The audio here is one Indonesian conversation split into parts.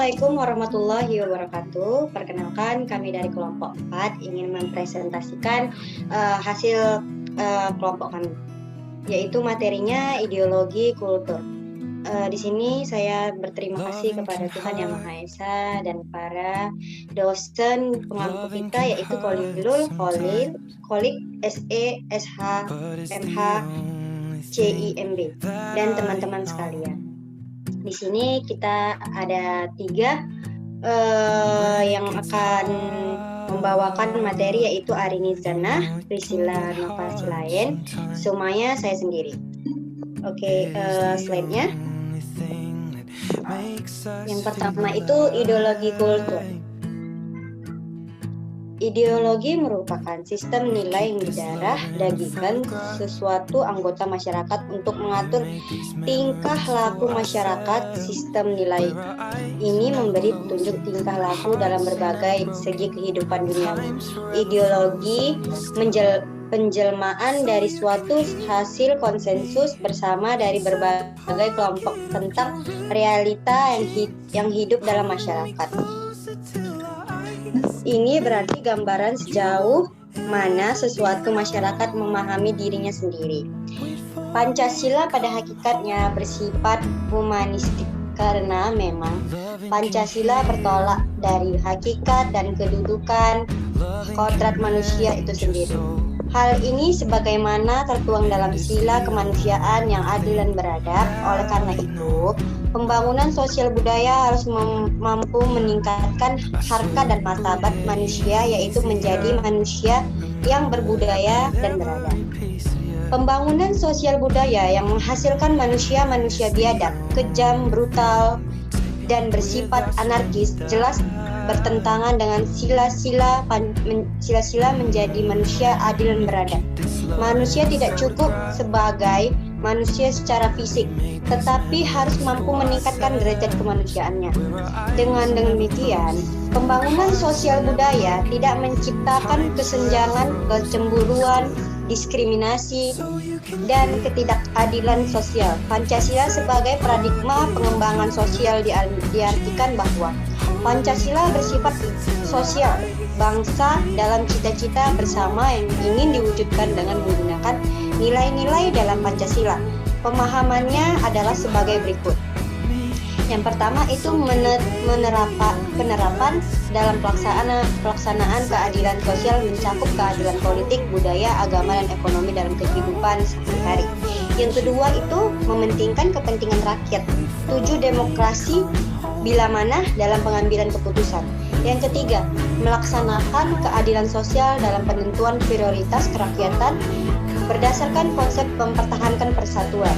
Assalamualaikum warahmatullahi wabarakatuh. Perkenalkan, kami dari kelompok 4 ingin mempresentasikan hasil kelompok kami, yaitu materinya ideologi kultur. Di sini saya berterima kasih kepada Tuhan Yang Maha Esa dan para dosen pengampu kita, yaitu Kholik, SE, SH, MH, CIMB, dan teman-teman sekalian. Di sini kita ada 3 yang akan membawakan materi, yaitu Arini Zanah, Priscilla Novasilayan, Sumaya saya sendiri. Oke, slide-nya. Yang pertama itu ideologi kultur. Ideologi merupakan sistem nilai yang didarah dagingkan sesuatu anggota masyarakat untuk mengatur tingkah laku masyarakat. Sistem nilai ini memberi petunjuk tingkah laku dalam berbagai segi kehidupan duniawi. Ideologi penjelmaan dari suatu hasil konsensus bersama dari berbagai kelompok tentang realita yang hidup dalam masyarakat. Ini berarti gambaran sejauh mana sesuatu masyarakat memahami dirinya sendiri. Pancasila pada hakikatnya bersifat humanistik karena memang Pancasila bertolak dari hakikat dan kedudukan kodrat manusia itu sendiri. Hal ini sebagaimana tertuang dalam sila kemanusiaan yang adil dan beradab. Oleh karena itu, pembangunan sosial budaya harus mampu meningkatkan harkat dan martabat manusia, yaitu menjadi manusia yang berbudaya dan beradab. Pembangunan sosial budaya yang menghasilkan manusia biadab, kejam, brutal, dan bersifat anarkis jelas bertentangan dengan sila-sila menjadi manusia adil dan beradab. Manusia tidak cukup sebagai manusia secara fisik, tetapi harus mampu meningkatkan derajat kemanusiaannya. Dengan demikian, pembangunan sosial budaya tidak menciptakan kesenjangan, kecemburuan, diskriminasi, dan ketidakadilan sosial. Pancasila sebagai paradigma pengembangan sosial diartikan bahwa Pancasila bersifat sosial, bangsa dalam cita-cita bersama yang ingin diwujudkan dengan menggunakan nilai-nilai dalam Pancasila. Pemahamannya adalah sebagai berikut. Yang pertama itu penerapan dalam pelaksanaan keadilan sosial mencakup keadilan politik, budaya, agama, dan ekonomi dalam kehidupan sehari-hari. Yang kedua itu mementingkan kepentingan rakyat. 7. Demokrasi bila mana dalam pengambilan keputusan. Yang ketiga, melaksanakan keadilan sosial dalam penentuan prioritas kerakyatan berdasarkan konsep mempertahankan persatuan.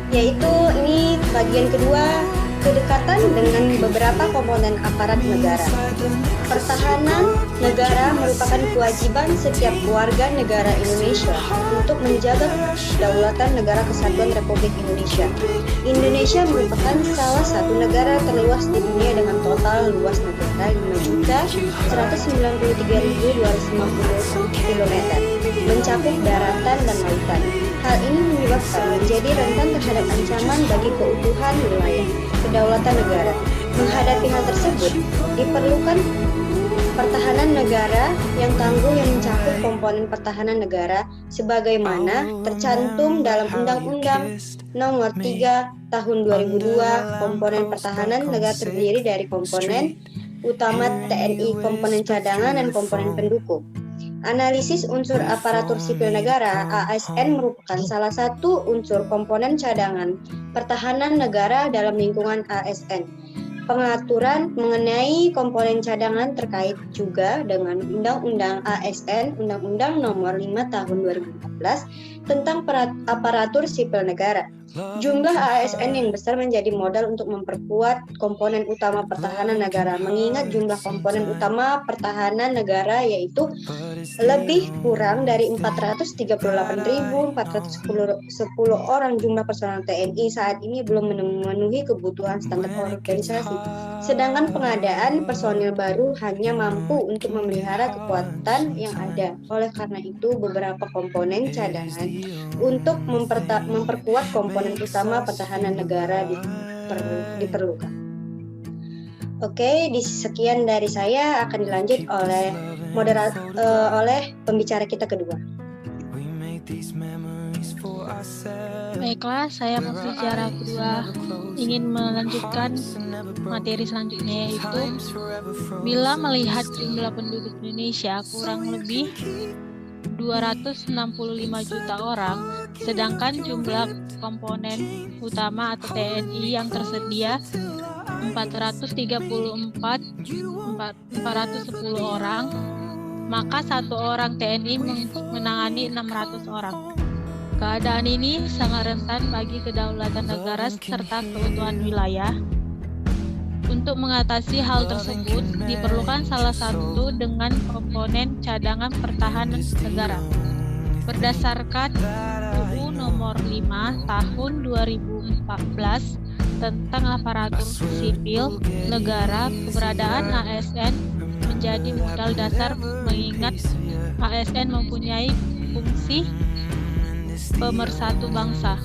Yaitu ini bagian kedua, kedekatan dengan beberapa komponen aparat negara. Pertahanan negara merupakan kewajiban setiap warga negara Indonesia untuk menjaga kedaulatan negara kesatuan Republik Indonesia. Indonesia merupakan salah satu negara terluas di dunia dengan total luas negara 5.193.250 km, mencakup daratan dan lautan. Hal ini menyebabkan menjadi rentan terhadap ancaman bagi keutuhan wilayah kedaulatan negara. Menghadapi hal tersebut, diperlukan pertahanan negara yang tangguh yang mencakup komponen pertahanan negara sebagaimana tercantum dalam Undang-Undang Nomor 3 Tahun 2002. Komponen pertahanan negara terdiri dari komponen utama TNI, komponen cadangan, dan komponen pendukung. Analisis unsur aparatur sipil negara (ASN) merupakan salah satu unsur komponen cadangan pertahanan negara dalam lingkungan ASN. Pengaturan mengenai komponen cadangan terkait juga dengan Undang-Undang ASN, Undang-Undang Nomor 5 Tahun 2014 tentang aparatur sipil negara. Jumlah ASN yang besar menjadi modal untuk memperkuat komponen utama pertahanan negara, mengingat jumlah komponen utama pertahanan negara yaitu lebih kurang dari 438.410 orang. Jumlah personel TNI saat ini belum memenuhi kebutuhan standar organisasi, sedangkan pengadaan personil baru hanya mampu untuk memelihara kekuatan yang ada. Oleh karena itu, beberapa komponen cadangan untuk memperkuat komponen utama pertahanan negara diperlukan. Oke, sekian dari saya, akan dilanjut oleh oleh pembicara kita kedua. Baiklah, saya pembicara kedua ingin melanjutkan materi selanjutnya, yaitu bila melihat jumlah penduduk Indonesia kurang lebih 265 juta orang, sedangkan jumlah komponen utama atau TNI yang tersedia 410 orang, maka satu orang TNI menangani 600 orang. Keadaan ini sangat rentan bagi kedaulatan negara serta keutuhan wilayah. Untuk mengatasi hal tersebut, diperlukan salah satu dengan komponen cadangan pertahanan negara. Berdasarkan UU Nomor 5 Tahun 2014 tentang aparatur sipil negara, keberadaan ASN menjadi modal dasar mengingat ASN mempunyai fungsi pemersatu bangsa.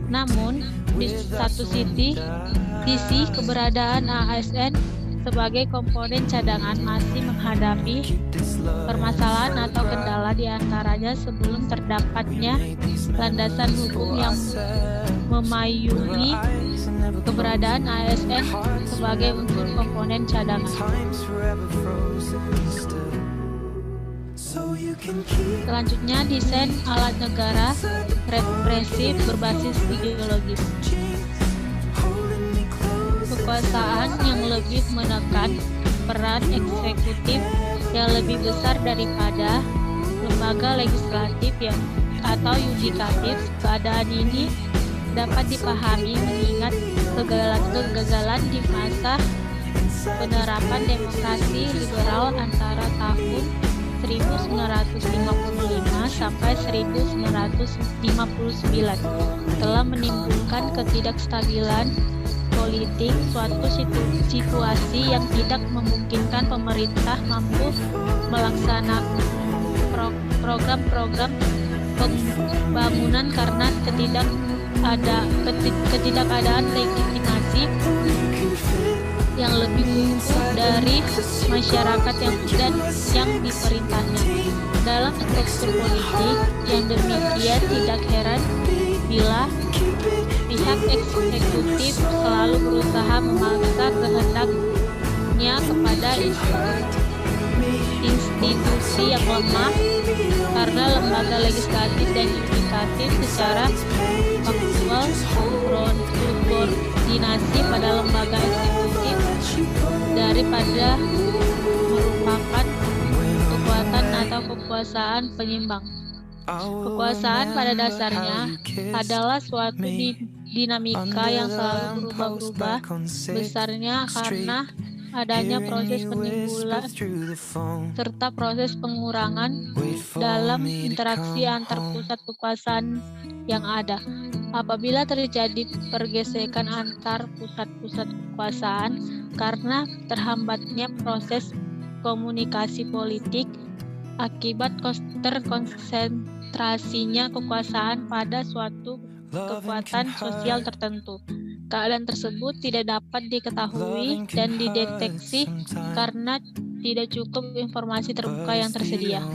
Namun, di satu sisi keberadaan ASN sebagai komponen cadangan masih menghadapi permasalahan atau kendala, di antaranya sebelum terdapatnya landasan hukum yang memayungi keberadaan ASN sebagai unsur komponen cadangan. Selanjutnya, desain alat negara represif berbasis ideologis. Kekuasaan yang lebih menekan peran eksekutif yang lebih besar daripada lembaga legislatif atau yudikatif. Keadaan ini dapat dipahami mengingat kegagalan di masa penerapan demokrasi liberal antara tahun 1955 sampai 1959 telah menimbulkan ketidakstabilan politik, suatu situasi yang tidak memungkinkan pemerintah mampu melaksanakan program-program pembangunan karena ketidakadaan legitimasi yang lebih utuh dari masyarakat yang diperintahnya. Dalam struktur politik yang demikian, tidak heran bila pihak eksekutif selalu berusaha memaksa kehendaknya kepada institusi yang lemah, karena lembaga legislatif dan yudikatif secara faktual subordinasi pada lembaga eksekutif daripada merupakan kekuatan atau kekuasaan penyimbang. Kekuasaan pada dasarnya adalah suatu dinamika yang selalu berubah-ubah besarnya karena adanya proses penimbulan serta proses pengurangan dalam interaksi antar pusat kekuasaan yang ada. Apabila terjadi pergesekan antar pusat-pusat kekuasaan karena terhambatnya proses komunikasi politik akibat terkonsentrasinya kekuasaan pada suatu kekuatan sosial tertentu, keadaan tersebut tidak dapat diketahui dan dideteksi karena tidak cukup informasi terbuka yang tersedia.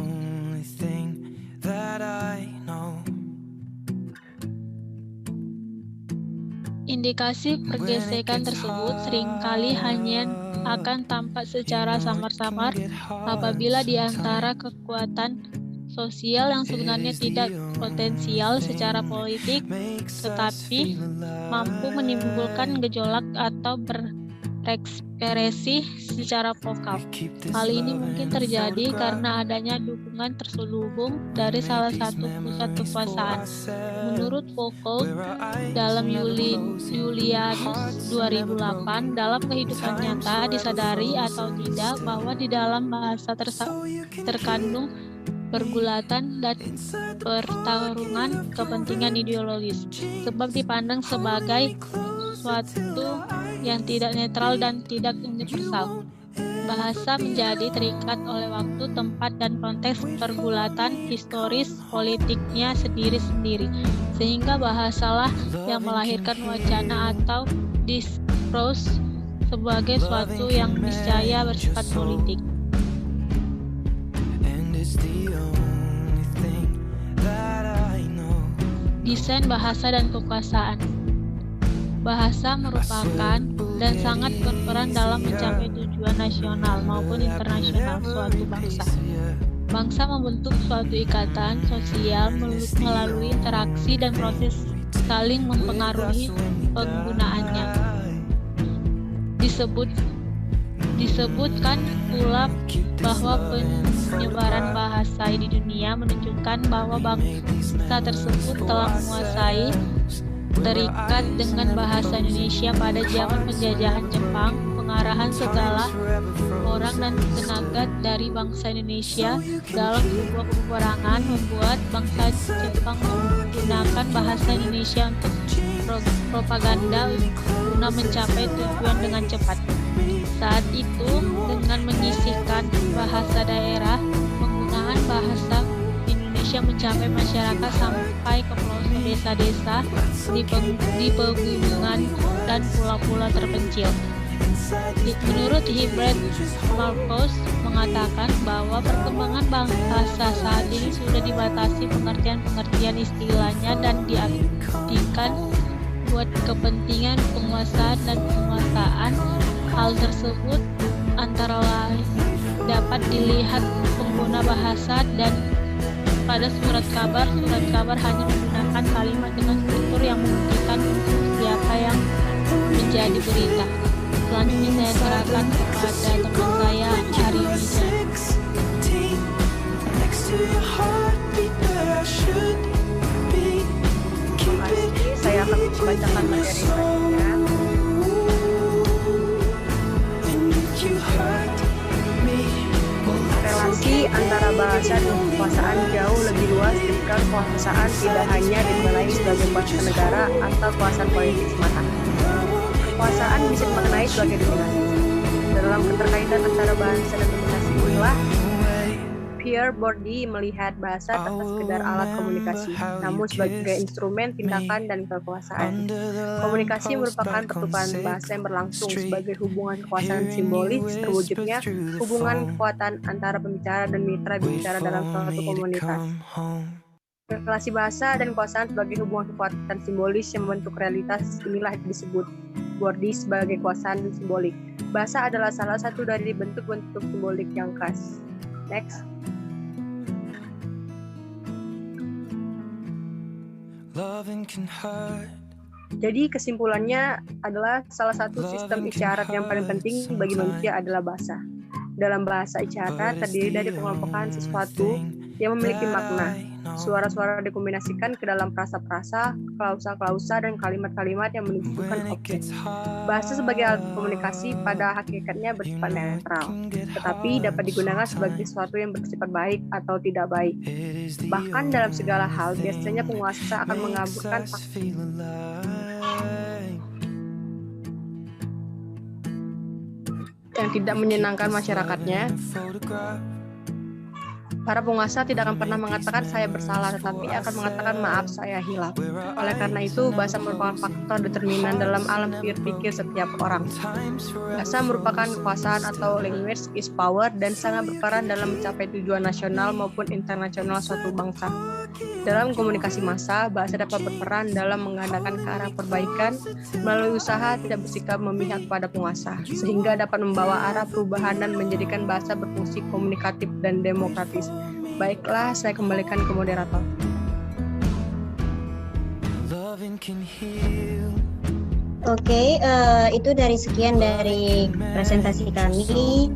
Indikasi pergesekan tersebut seringkali hanya akan tampak secara samar-samar apabila di antara kekuatan sosial yang sebenarnya tidak potensial secara politik tetapi mampu menimbulkan gejolak atau berekspresi secara vokal. Hal ini mungkin terjadi karena adanya dukungan terselubung dari salah satu pusat kekuasaan. Menurut Foucault, dalam Julianus 2008, dalam kehidupan nyata disadari atau tidak bahwa di dalam bahasa terkandung pergulatan dan pertarungan kepentingan ideologis, sebab dipandang sebagai suatu yang tidak netral dan tidak universal. Bahasa menjadi terikat oleh waktu, tempat, dan konteks pergulatan historis politiknya sendiri-sendiri, sehingga bahasalah yang melahirkan wacana atau diskursus sebagai suatu yang niscaya bersifat politik. Desain bahasa dan kekuasaan. Bahasa merupakan dan sangat berperan dalam mencapai tujuan nasional maupun internasional suatu bangsa. Bangsa membentuk suatu ikatan sosial melalui interaksi dan proses saling mempengaruhi penggunaannya. Disebutkan pula bahwa penyebaran bahasa di dunia menunjukkan bahwa bangsa tersebut telah menguasai terikat dengan bahasa Indonesia pada zaman penjajahan Jepang. Pengarahan segala orang dan tenaga dari bangsa Indonesia dalam sebuah peperangan membuat bangsa Jepang menggunakan bahasa Indonesia untuk propaganda guna mencapai tujuan dengan cepat. Saat itu, dengan menyisihkan bahasa daerah, penggunaan bahasa Indonesia mencapai masyarakat sampai ke pelosok desa-desa di pegunungan dan pulau-pulau terpencil. Menurut Hubert Marcus mengatakan bahwa perkembangan bahasa saat ini sudah dibatasi pengertian-pengertian istilahnya dan diartikan buat kepentingan penguasaan dan penguasaan. Hal tersebut antara lain dapat dilihat pengguna bahasa dan pada surat kabar hanya menggunakan kalimat dengan struktur yang membuktikan untuk siapa yang menjadi berita. Selanjutnya saya serahkan kepada teman saya Ari Wijaya. Saya akan membacakan materi selanjutnya. Relasi antara bahasa dan kekuasaan jauh lebih luas ketika kekuasaan tidak hanya dinilai sebagai kuasa negara atau kekuasaan politik semata. Kekuasaan bisa dimaknai sebagai dominasi. Dalam keterkaitan antara bahasa dan dominasi inilah Pierre Bourdieu melihat bahasa tanpa sekedar alat komunikasi, namun sebagai instrumen tindakan dan kekuasaan. Komunikasi merupakan pertukaran bahasa yang berlangsung sebagai hubungan kekuasaan simbolis, terwujudnya hubungan kekuatan antara pembicara dan mitra bicara dalam suatu komunitas. Relasi bahasa dan kekuasaan sebagai hubungan kekuatan simbolis yang membentuk realitas inilah disebut Bourdieu sebagai kekuasaan simbolik. Bahasa adalah salah satu dari bentuk-bentuk simbolik yang khas. Next. Jadi kesimpulannya adalah salah satu sistem isyarat yang paling penting bagi manusia adalah bahasa. Dalam bahasa isyarat terdiri dari pengelompokan sesuatu yang memiliki makna. Suara-suara dikombinasikan ke dalam prasa-prasa, klausa-klausa, dan kalimat-kalimat yang menunjukkan objek. Bahasa sebagai alat komunikasi pada hakikatnya bersifat netral, tetapi dapat digunakan sebagai sesuatu yang bersifat baik atau tidak baik. Bahkan dalam segala hal, biasanya penguasa akan mengaburkan yang tidak menyenangkan masyarakatnya. Para penguasa tidak akan pernah mengatakan saya bersalah, tetapi akan mengatakan maaf saya hilaf. Oleh karena itu, bahasa merupakan faktor determinan dalam alam pikir setiap orang. Bahasa merupakan kekuasaan atau language is power dan sangat berperan dalam mencapai tujuan nasional maupun internasional suatu bangsa. Dalam komunikasi massa, bahasa dapat berperan dalam mengadakan ke arah perbaikan melalui usaha tidak bersikap memihak pada penguasa, sehingga dapat membawa arah perubahan dan menjadikan bahasa berfungsi komunikatif dan demokratis. Baiklah, saya kembalikan ke moderator. Oke, itu dari sekian dari presentasi kami.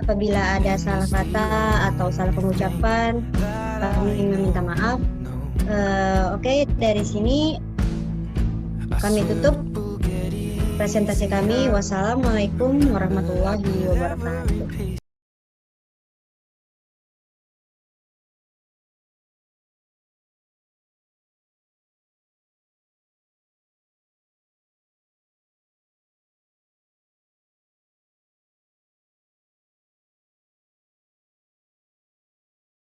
Apabila ada salah kata atau salah pengucapan, kami meminta maaf. Oke, dari sini kami tutup presentasi kami. Wassalamualaikum warahmatullahi wabarakatuh.